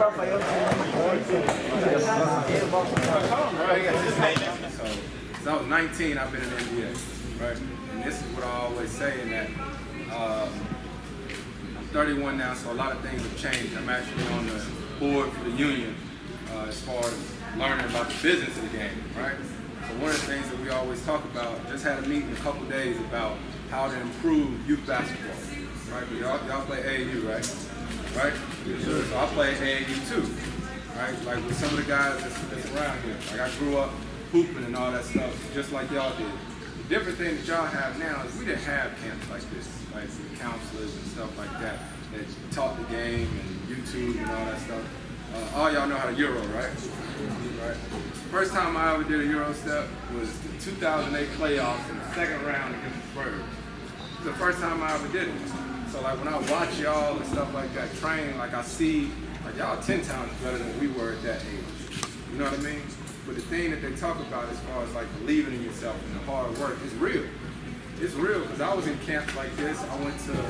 So I was 19, I've been in the NBA, right? And this is what I always say, in that I'm 31 now, so a lot of things have changed. I'm actually on the board for the union as far as learning about the business of the game, right? So one of the things that we always talk about, just had a meeting a couple days about how to improve youth basketball, right? Y'all play AAU, right? Right? So I play AAU too, right? Like with some of the guys that's around here. Like I grew up hooping and all that stuff, just like y'all did. The different thing that y'all have now is we didn't have camps like this, like counselors and stuff like that taught the game and YouTube and all that stuff. All y'all know how to Euro, right? Right? First time I ever did a Euro step was the 2008 playoffs in the second round against the Spurs. The first time I ever did it. So like when I watch y'all and stuff like that train, like I see, like y'all 10 times better than we were at that age. You know what I mean? But the thing that they talk about as far as like believing in yourself and the hard work is real. It's real, because I was in camps like this. I went to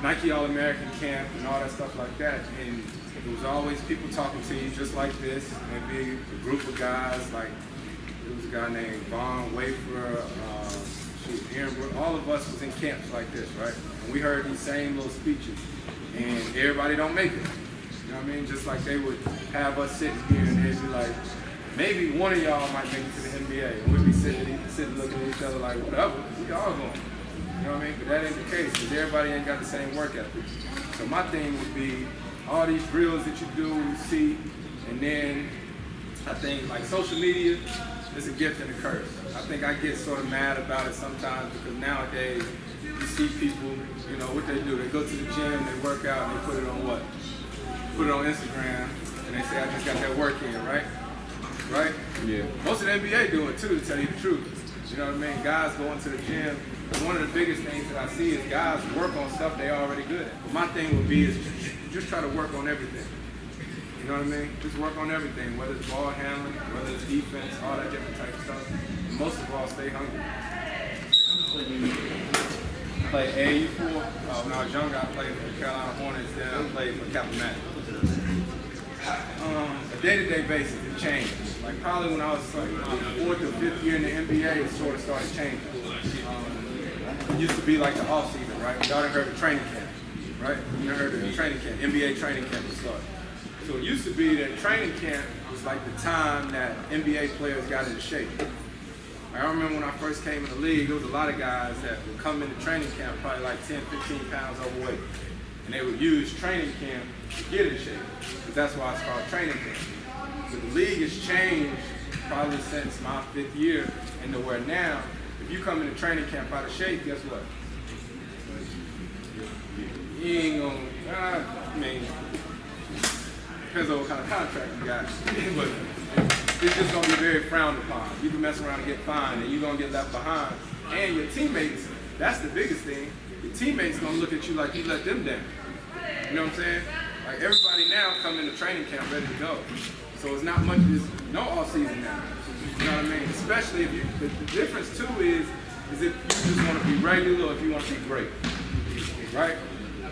Nike All-American camp and all that stuff like that. And there was always people talking to you just like this. Maybe a group of guys, like there was a guy named Vaughn Wafer, Aaron, all of us was in camps like this, right? And we heard these same little speeches, and everybody don't make it. You know what I mean? Just like they would have us sitting here and they'd be like, maybe one of y'all might make it to the NBA, and we'd be sitting looking at each other like, whatever, we all going. You know what I mean? But that ain't the case, because everybody ain't got the same work ethic. So my thing would be all these drills that you do, you see, and then I think like social media is a gift and a curse. I think I get sort of mad about it sometimes, because nowadays you see people, you know, what they do. They go to the gym, they work out, and they put it on what? Put it on Instagram, and they say, I just got that work in, right? Right? Yeah. Most of the NBA do it too, to tell you the truth. You know what I mean? Guys go into the gym. One of the biggest things that I see is guys work on stuff they already good at. But my thing would be is just try to work on everything. You know what I mean? Just work on everything, whether it's ball handling, whether it's defense, all that different type of stuff. And most of all, stay hungry. I played AAU4. When I was younger, I played for the Carolina Hornets, then I played for Capital. A day-to-day basis, it changed. Like probably when I was like 4th or 5th year in the NBA, it sort of started changing. It used to be like the off season, right? Y'all done heard of training camp, right? You done heard of the training camp, NBA training camp would start. So it used to be that training camp was like the time that NBA players got into shape. I remember when I first came in the league, there was a lot of guys that would come into training camp probably like 10, 15 pounds overweight. And they would use training camp to get in shape, because that's why it's called training camp. So the league has changed probably since my 5th year, into where now, if you come into training camp out of shape, guess what? You ain't gonna, I mean, depends on what kind of contract you got, but it's just gonna be very frowned upon. You can mess around and get fined, and you're gonna get left behind. And your teammates, that's the biggest thing. Your teammates gonna look at you like you let them down. You know what I'm saying? Like everybody now come into training camp ready to go. So it's not much, there's no off season now. You know what I mean? Especially if you, the difference too is if you just want to be regular or if you want to be great. Right?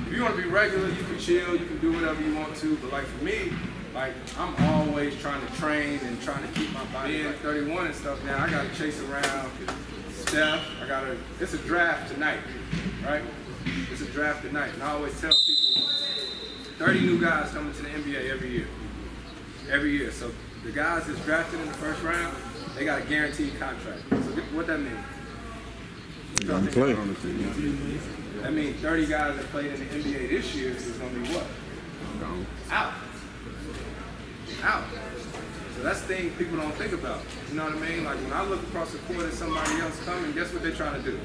If you want to be regular, you can chill, you can do whatever you want to, but like for me, like I'm always trying to train and trying to keep my body in 31 and stuff now. I gotta chase around Steph, it's a draft tonight, right? It's a draft tonight. And I always tell people 30 new guys coming to the NBA every year. Every year. So the guys that's drafted in the first round, they got a guaranteed contract. So what that means? Don't play on the team. That means 30 guys that played in the NBA this year is going to be what? Out. Out. So that's the thing people don't think about. You know what I mean? Like when I look across the court at somebody else coming, guess what they're trying to do?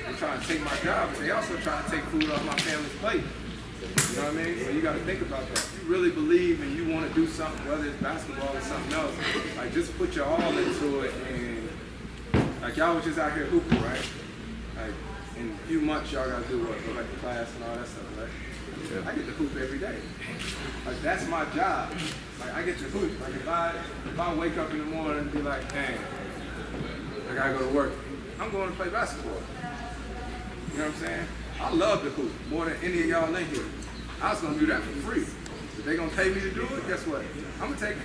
They're trying to take my job, but they also trying to take food off my family's plate. You know what I mean? So you got to think about that. If you really believe and you want to do something, whether it's basketball or something else, like just put your all into it. And like y'all was just out here hooping, right? Like in a few months y'all got to do what? Go back to class and all that stuff, right? Yeah. I get to hoop every day. Like that's my job. Like I get to hoop. Like if I wake up in the morning and be like, dang, I gotta go to work, I'm going to play basketball. You know what I'm saying? I love to hoop more than any of y'all in here. I was gonna do that for free. If they're gonna pay me to do it, guess what? I'm gonna take it.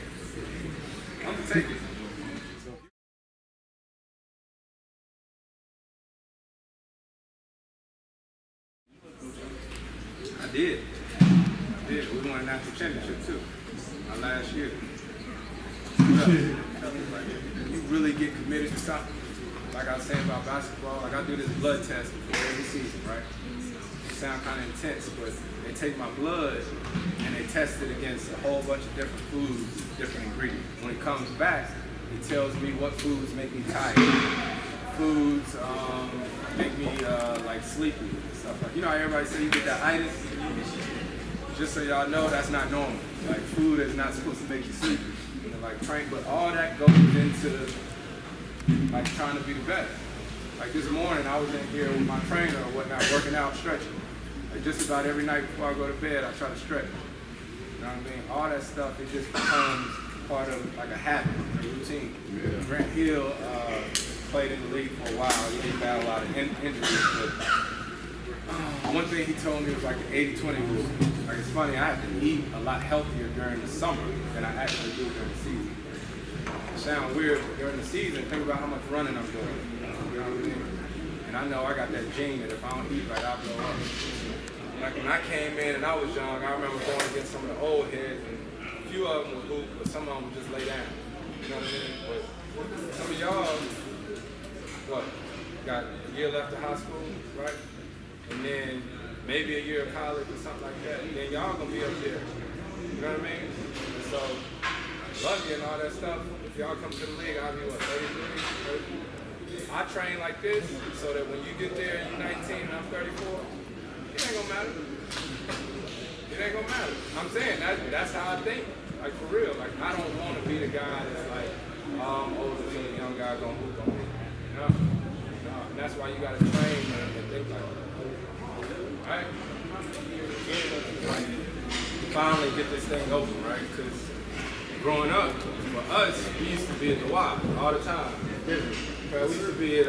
I'm gonna take it. I did. We won a national championship too. My last year. You really get committed to something. Like I was saying about basketball, like I do this blood test before every season, right? It sounds kind of intense, but they take my blood and they test it against a whole bunch of different foods, different ingredients. When it comes back, it tells me what foods make me tired. Foods make me like sleepy and stuff. Like, you know how everybody say you get that itis? Just so y'all know, that's not normal. Like, food is not supposed to make you sleepy. You know, like, but all that goes into like trying to be the best. Like this morning, I was in here with my trainer or whatnot, working out, stretching. Like just about every night before I go to bed, I try to stretch. You know what I mean? All that stuff, it just becomes part of like a habit, a routine. Yeah. Grant Hill played in the league for a while. He didn't battle a lot of injuries, but one thing he told me was like the 80-20 rule. Like it's funny, I have to eat a lot healthier during the summer than I actually do during the season. It sounds weird, but during the season, think about how much running I'm doing. You know what I mean? And I know I got that gene that if I don't eat right, I'll blow up. Like when I came in and I was young, I remember going against some of the old heads, and a few of them would hoop, but some of them would just lay down. You know what I mean? But some of y'all, what, got a year left of high school, right? And then maybe a year of college or something like that, and then y'all gonna be up there. You know what I mean? And so, love you and all that stuff. If y'all come to the league, I'll be what, 33, 34? I train like this so that when you get there, you're 19 and I'm 34, it ain't gonna matter. It ain't gonna matter. I'm saying that's how I think. Like for real. Like I don't want to be the guy that's like, I'm older, so the young guy gonna hoop on me. No. And that's why you gotta train and think like that. Right? Finally get this thing over, right? Because growing up, for us, we used to be at the Y all the time. We used to be at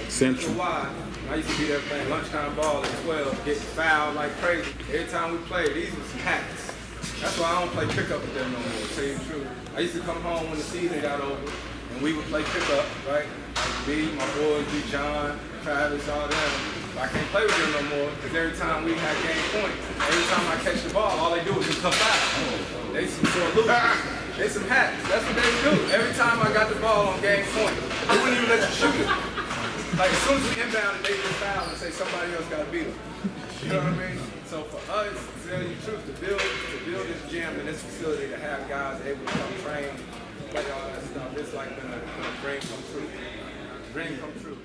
Central Y. I used to be there playing lunchtime ball at 12, getting fouled like crazy. Every time we played, these were some hacks. That's why I don't play pickup with them no more, to tell you the truth. I used to come home when the season got over, and we would play pickup, right? Like me, my boys, John, Travis, all them. I can't play with them no more because every time we had game points, every time I catch the ball, all they do is just come back. They some sore losers. They some hacks. That's what they would do. Every time I got the ball on game point, they wouldn't even let you shoot it. Like as soon as we inbound, they just foul and say somebody else got to beat them. You know what I mean? So for us, to tell you the truth, to build this gym and this facility, to have guys able to come train, play all that stuff, it's like been a dream come true. Dream come true.